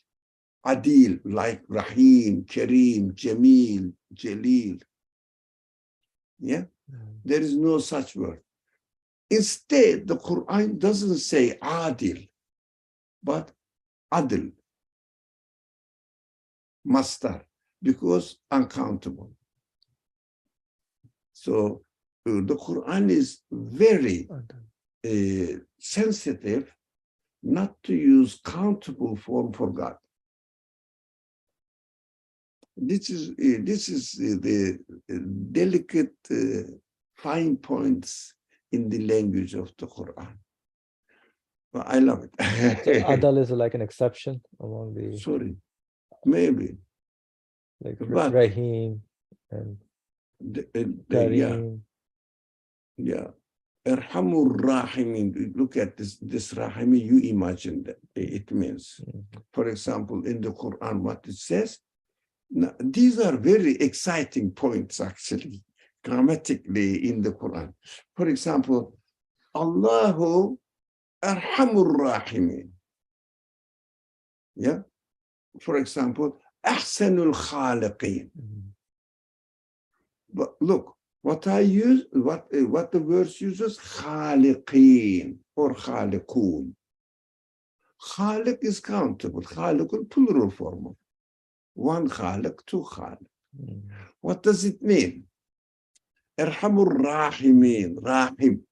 adil, like Rahim, Kareem, Jamil, Jalil. Yeah, there is no such word. Instead, the Quran doesn't say adil, but adil, mastar, because uncountable. So the Quran is very sensitive not to use countable form for God. This is the delicate fine points in the language of the Quran. Well, I love it. So adal is like an exception among the. Sorry, maybe. Like but, Rahim and Kareem. Yeah. Erhamur Rahimin. Look at this Rahimi, you imagine that it means. For example, in the Quran, what it says. Now, these are very exciting points, actually, grammatically in the Quran. For example, Allahu Arhamur Rahimin. Yeah. For example, Ahsanul Khaliqin. But look, what I use, what the verse uses, Khaliqin or Khaliqun. Khaliq is countable. Khaliqun, plural form of one Khaliq, two Khaliq. What does it mean? Irhamur Rahimin, Rahim.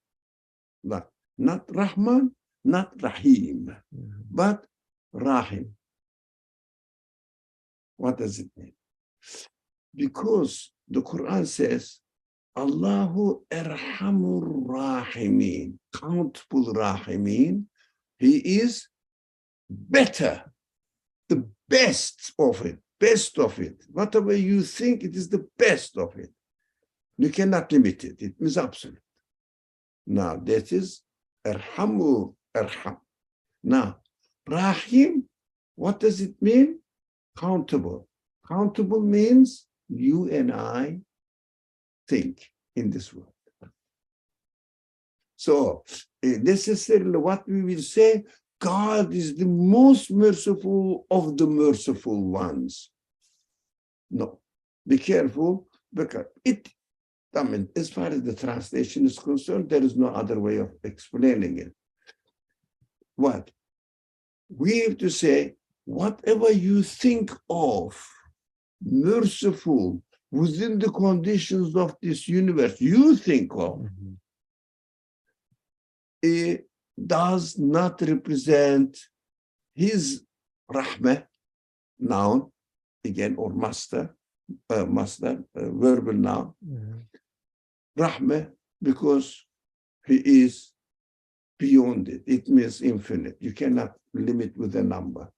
Not Rahman, not Rahim, but Rahim. What does it mean? Because the Quran says, Allahu Irhamur Rahimin, countable Rahimin. He is better, the best of it. Best of it. Whatever you think, it is the best of it. You cannot limit it. It means absolute. Now, that is Erhamu, Erham. Now, Rahim, what does it mean? Countable. Countable means you and I think in this world. So, necessarily what we will say, God is the most merciful of the merciful ones. No, be careful, because as far as the translation is concerned, there is no other way of explaining it. What? We have to say, whatever you think of merciful within the conditions of this universe, you think of, it does not represent his rahmah, noun, again, or master, verbal noun, Rahmah, because he is beyond it. It means infinite. You cannot limit with a number.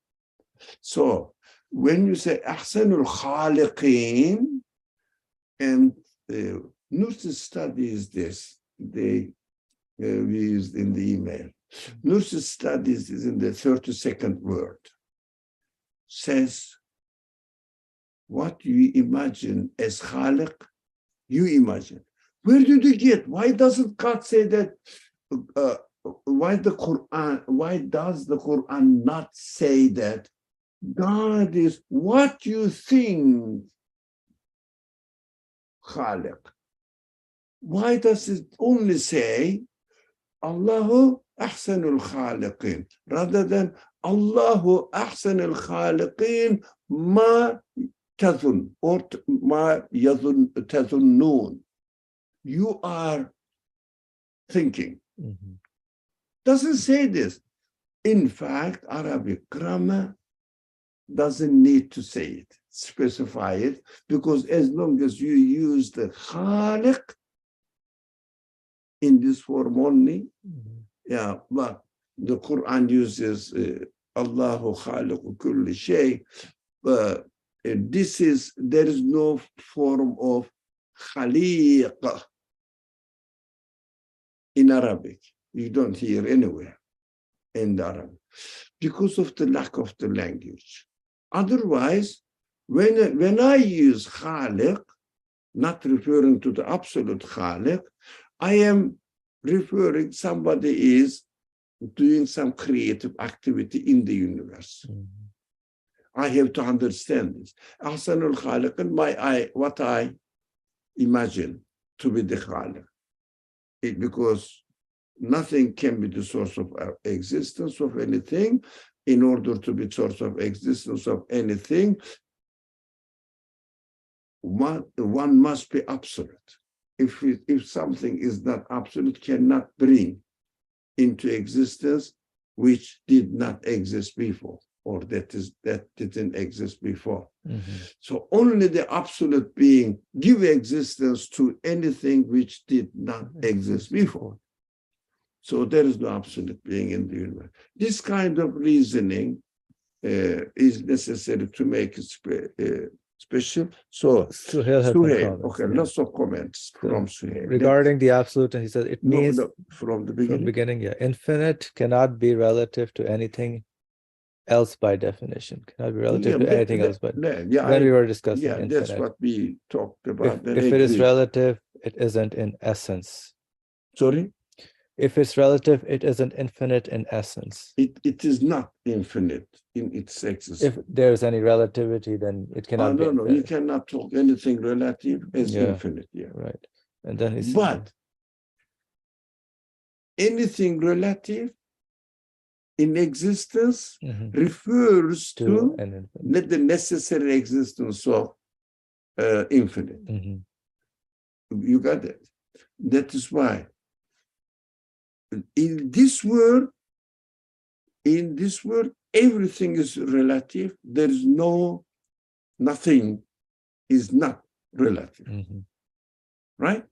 So when you say Ahsanul Khaliqeen, and Nurse studies this, we used in the email. Nurse studies is in the 32nd word. Says, what you imagine as Khaliq, you imagine. Where did you get? Why doesn't God say that? Why does the Quran not say that God is what you think, Khaliq? Why does it only say Allahu Ahsanul Khaliqin rather than Allahu Ahsanul Khaliqin ma tazun or ma yazun tazunnun? You are thinking. Doesn't say this. In fact, Arabic grammar doesn't need to say it, specify it, because as long as you use the Khaliq in this form only, yeah, but the Quran uses Allahu Khaliqu kulli shay, but there is no form of Khaliq in Arabic. You don't hear anywhere in Arabic because of the lack of the language. Otherwise, when I use Khaliq, not referring to the absolute Khaliq, I am referring somebody is doing some creative activity in the universe. I have to understand this. Ahsanul Khaliq, what I imagine to be the Khaliq. Because nothing can be the source of existence of anything. In order to be source of existence of anything, one must be absolute. If something is not absolute, cannot bring into existence which did not exist before, or that didn't exist before. So only the absolute being give existence to anything which did not exist before. So there is no absolute being in the universe. This kind of reasoning is necessary to make it special. So Suhail, okay, lots of comments from Suhail. Regarding the absolute, and he says it means from the beginning. From beginning, yeah. Infinite cannot be relative to anything else by definition. Cannot be relative to anything else. But when we were discussing infinite, that's what we talked about. If it is relative, it isn't in essence. Sorry? If it's relative, it isn't infinite in essence. It is not infinite in its existence. If there's any relativity, then it cannot be infinite. You cannot talk anything relative as infinite. Yeah. Right. And then he said, but anything relative in existence refers to the necessary existence of infinite. You got it? That is why in this world, everything is relative. There is nothing is not relative. Right?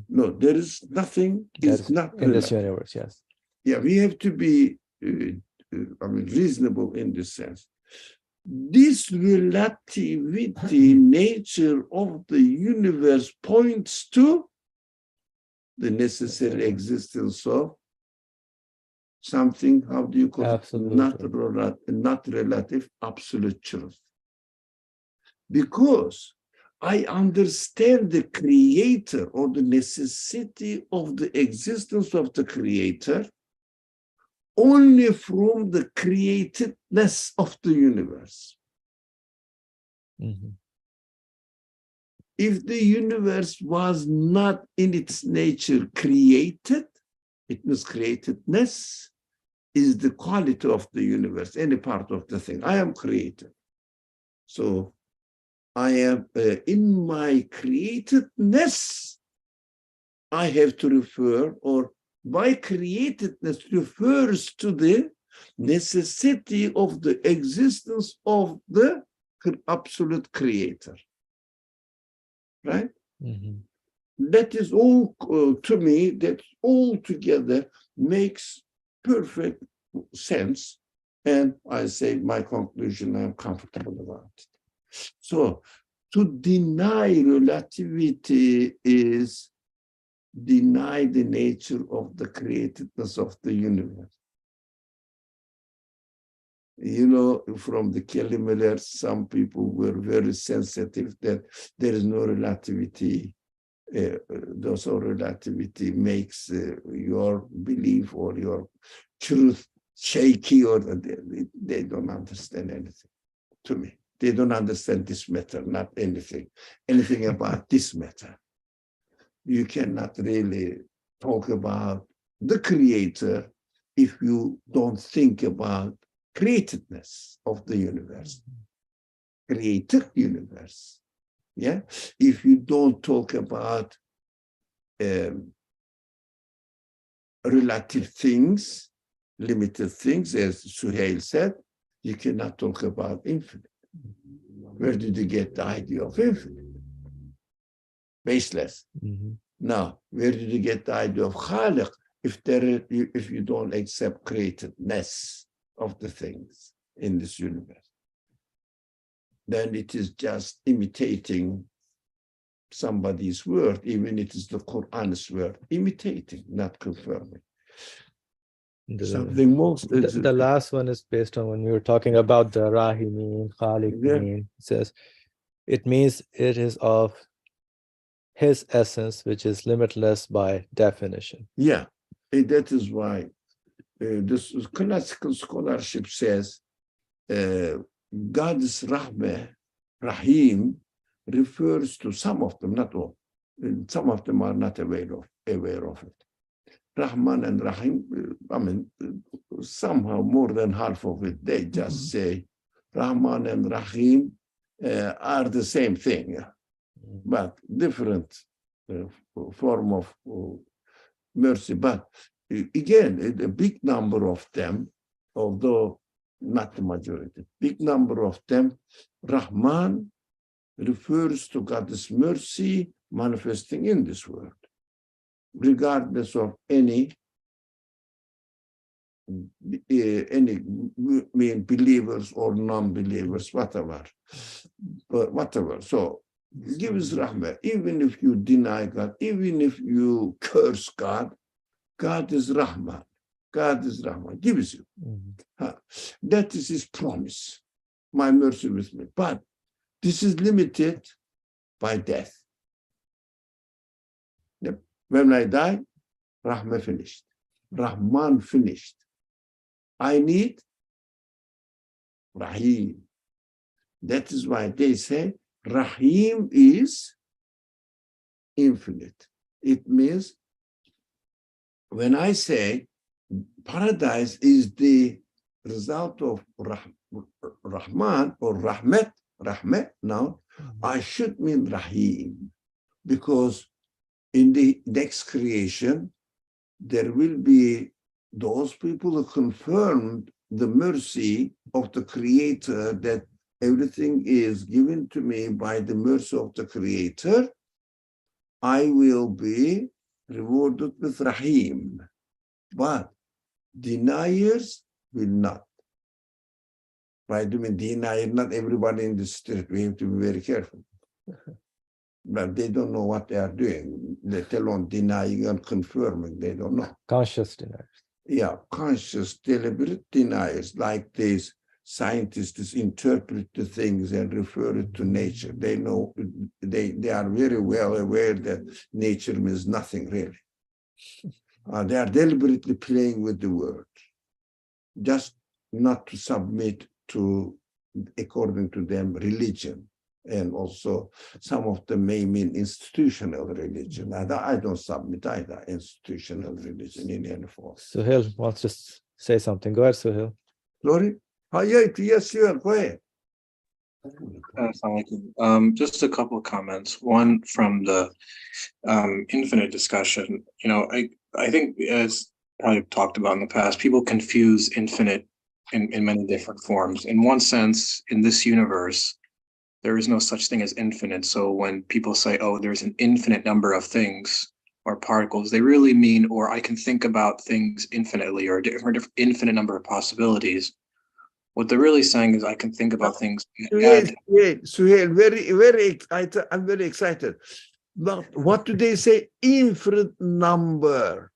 No, there is nothing is not relative. In this universe, yes. Yeah, we have to be reasonable in this sense. This relativity nature of the universe points to the necessary existence of something, how do you call it? Not relative, absolute truth. Because I understand the creator or the necessity of the existence of the creator only from the createdness of the universe. If the universe was not in its nature created, it means createdness is the quality of the universe, any part of the thing. I am created. So I am in my createdness, I have to refer, or my createdness refers to the necessity of the existence of the absolute creator. Right? That is all, to me, that all together makes perfect sense. And I say my conclusion, I'm comfortable about it. So to deny relativity is deny the nature of the createdness of the universe. You know, from the Kelly Miller, some people were very sensitive that there is no relativity. Those relativity makes your belief or your truth shaky, or they don't understand anything. To me, they don't understand this matter, not anything about this matter. You cannot really talk about the creator if you don't think about createdness of the universe, created universe. Yeah, if you don't talk about relative things, limited things, as Suhail said, you cannot talk about infinite. Where did you get the idea of infinite? Baseless. Now, where did you get the idea of Khaliq if you don't accept createdness of the things in this universe? Then it is just imitating somebody's word, even it is the Quran's word, imitating, not confirming. Something most. The last one is based on when we were talking about the Rahimeen, Khaliqeen. It says it means it is of his essence, which is limitless by definition. Yeah, that is why this classical scholarship says God's Rahmah, Rahim, refers to some of them, not all. Some of them are not aware of it. Rahman and Rahim, I mean, somehow more than half of it, they just say Rahman and Rahim are the same thing, but different form of mercy. But again, a big number of them, although not the majority, big number of them, Rahman refers to God's mercy manifesting in this world, regardless of any believers or non-believers, whatever. So give us rahmah, even if you deny God, even if you curse God, God is Rahman. God is Rahman, gives you. That is his promise, my mercy with me. But this is limited by death. Yep. When I die, Rahman finished. Rahman finished. I need Rahim. That is why they say Rahim is infinite. It means when I say paradise is the result of Rahman or Rahmat, now I should mean Rahim, because in the next creation, there will be those people who confirmed the mercy of the Creator, that everything is given to me by the mercy of the Creator. I will be rewarded with Rahim, but deniers will not. By doing denier, not everybody in the street, we have to be very careful. But they don't know what they are doing, let alone denying and confirming, they don't know. Conscious deniers. Yeah, conscious, deliberate deniers, like these scientists interpret the things and refer it to nature. They know, they are very well aware that nature means nothing really. They are deliberately playing with the word, just not to submit to, according to them, religion. And also some of them may mean institutional religion. I don't submit either institutional religion in any form. Suhail wants to say something. Go ahead, Suhail. Sorry? Yes, sure. Go ahead. Just a couple of comments. One from the infinite discussion. You know, I think, as probably talked about in the past, people confuse infinite in many different forms. In one sense, in this universe, there is no such thing as infinite. So when people say, oh, there's an infinite number of things or particles, they really mean, or I can think about things infinitely, or different infinite number of possibilities. What they're really saying is I can think about things. Suhail, very excited. I'm very excited. But what do they say? Infinite number.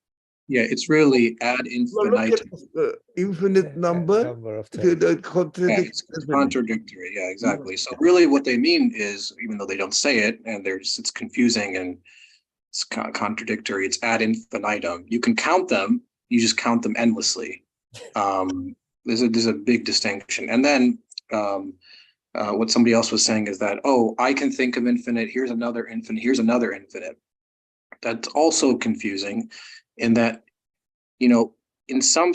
Yeah, it's really ad infinitum. Look at infinite number. It's contradictory. Yeah, exactly. So really what they mean is, even though they don't say it, and it's confusing and it's contradictory, it's ad infinitum. You can count them, you just count them endlessly. There's a big distinction. And then what somebody else was saying is that, oh, I can think of infinite, here's another infinite, here's another infinite. That's also confusing in that, in some,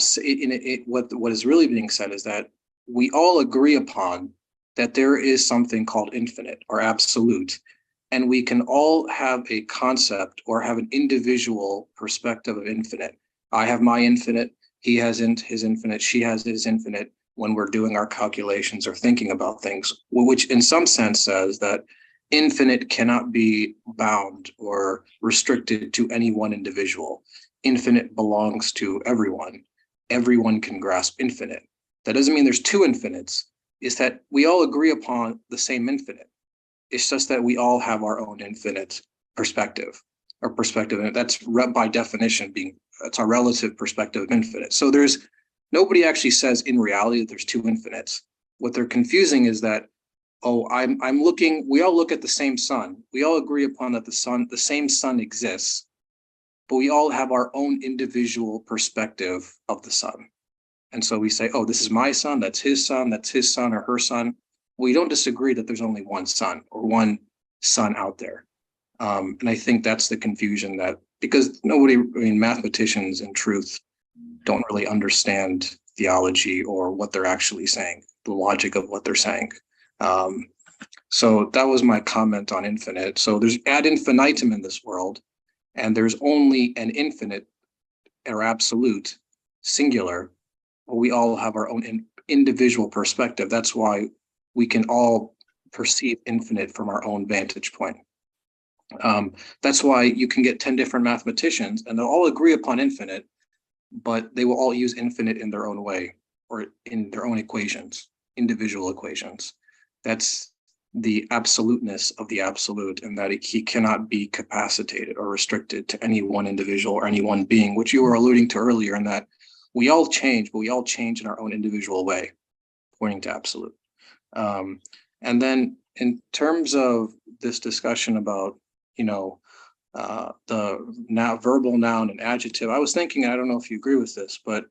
what is really being said is that we all agree upon that there is something called infinite or absolute, and we can all have a concept or have an individual perspective of infinite. I have my infinite, he has his infinite, she has his infinite, when we're doing our calculations or thinking about things, which in some sense says that infinite cannot be bound or restricted to any one individual. Infinite belongs to everyone. Everyone can grasp infinite. That doesn't mean there's two infinites. It's that we all agree upon the same infinite. It's just that we all have our own infinite perspective, and that's by definition it's our relative perspective of infinite. So nobody actually says in reality that there's two infinites. What they're confusing is that, oh, we all look at the same sun. We all agree upon that the same sun exists, but we all have our own individual perspective of the sun. And so we say, oh, this is my sun, that's his son or her son. We don't disagree that there's only one sun or one sun out there. And I think that's the confusion, that because mathematicians in truth don't really understand theology or what they're actually saying, the logic of what they're saying. So that was my comment on infinite. So there's ad infinitum in this world, and there's only an infinite or absolute singular. We all have our own individual perspective. That's why we can all perceive infinite from our own vantage point. That's why you can get 10 different mathematicians and they'll all agree upon infinite, but they will all use infinite in their own way or in their own equations, individual equations. That's the absoluteness of the absolute, and that he cannot be capacitated or restricted to any one individual or any one being, which you were alluding to earlier, in that we all change, but we all change in our own individual way, pointing to absolute. And then in terms of this discussion about, the verbal noun and adjective, I was thinking, I don't know if you agree with this, but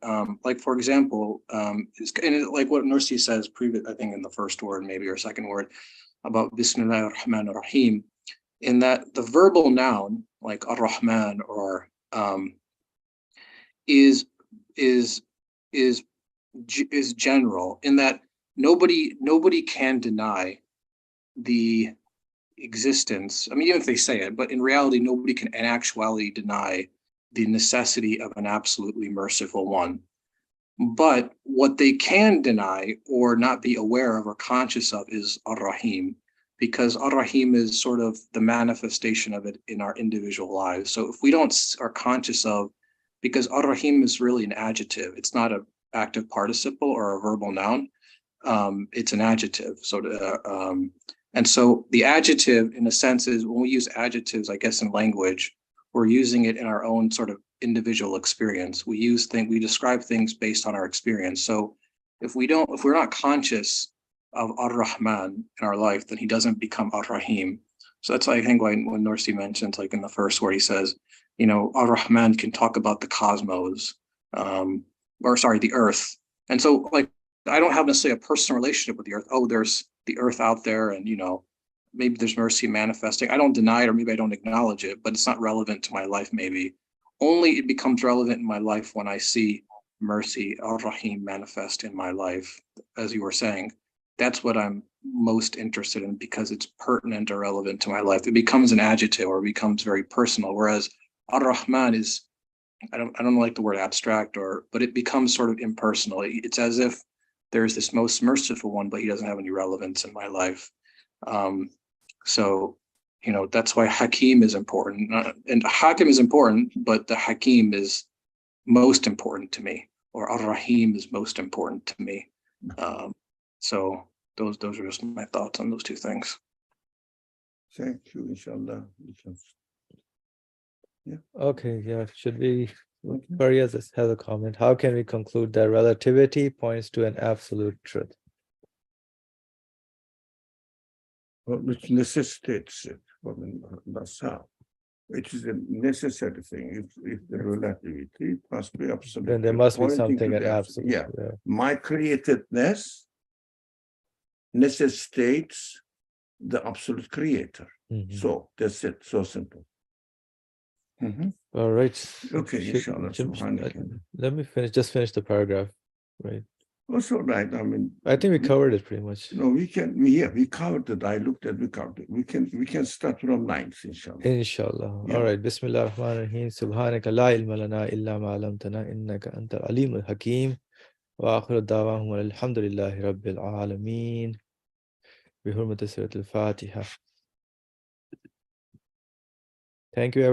like, for example, like what Nursi says, I think in the first word, maybe, or second word, about Bismillah ar-Rahman ar-Rahim, in that the verbal noun, like ar-Rahman or is general, in that nobody can deny the existence. I mean, even if they say it, but in reality, nobody can in actuality deny the necessity of an absolutely merciful one. But what they can deny or not be aware of or conscious of is Ar-Rahim, because Ar-Rahim is sort of the manifestation of it in our individual lives. So if we are conscious of, because Ar-Rahim is really an adjective, it's not an active participle or a verbal noun, it's an adjective. And so the adjective, in a sense, is when we use adjectives, I guess, in language, we're using it in our own sort of individual experience. We describe things based on our experience. So if we're not conscious of Ar-Rahman in our life, then he doesn't become Ar-Rahim. So that's, I think, when Nursi mentions, like in the first where he says, Ar-Rahman can talk about the cosmos, the earth. And so, like, I don't have necessarily a personal relationship with the earth. Oh, there's the earth out there, and maybe there's mercy manifesting. I don't deny it, or maybe I don't acknowledge it, but it's not relevant to my life. Maybe only it becomes relevant in my life when I see mercy, Ar-Rahim, manifest in my life. As you were saying, that's what I'm most interested in, because it's pertinent or relevant to my life. It becomes an adjective or becomes very personal. Whereas Ar-Rahman is, I don't like the word abstract, but it becomes sort of impersonal. It's as if there's this most merciful one, but he doesn't have any relevance in my life. So, that's why Hakim is important. And Hakim is important, but the Hakim is most important to me, or Ar-Rahim is most important to me. So those are just my thoughts on those two things. Thank you, inshallah. Yeah. Okay, yeah. Should we? Faryaz has a comment. How can we conclude that relativity points to an absolute truth? Well, which necessitates it. That's how. It is a necessary thing. If the relativity must be absolute. Then there must be pointing something to at the absolute. Yeah. My createdness necessitates the absolute creator. So that's it. So simple. All right. Okay, inshallah. Let me just finish the paragraph, right? Also, right. I mean, I think we covered it pretty much. No, we covered it. I looked at, we covered it. We can start from 9th, inshallah. Inshallah. Yeah. All right. Bismillah ar-Rahman ar-Rahim. Subhanaka la ilma lana illa ma 'allamtana innaka antal alimul hakim. Wa akhiru da'wahum alhamdulillahi rabbil alameen. Bi hurmati surat al-Fatiha. Thank you, everyone.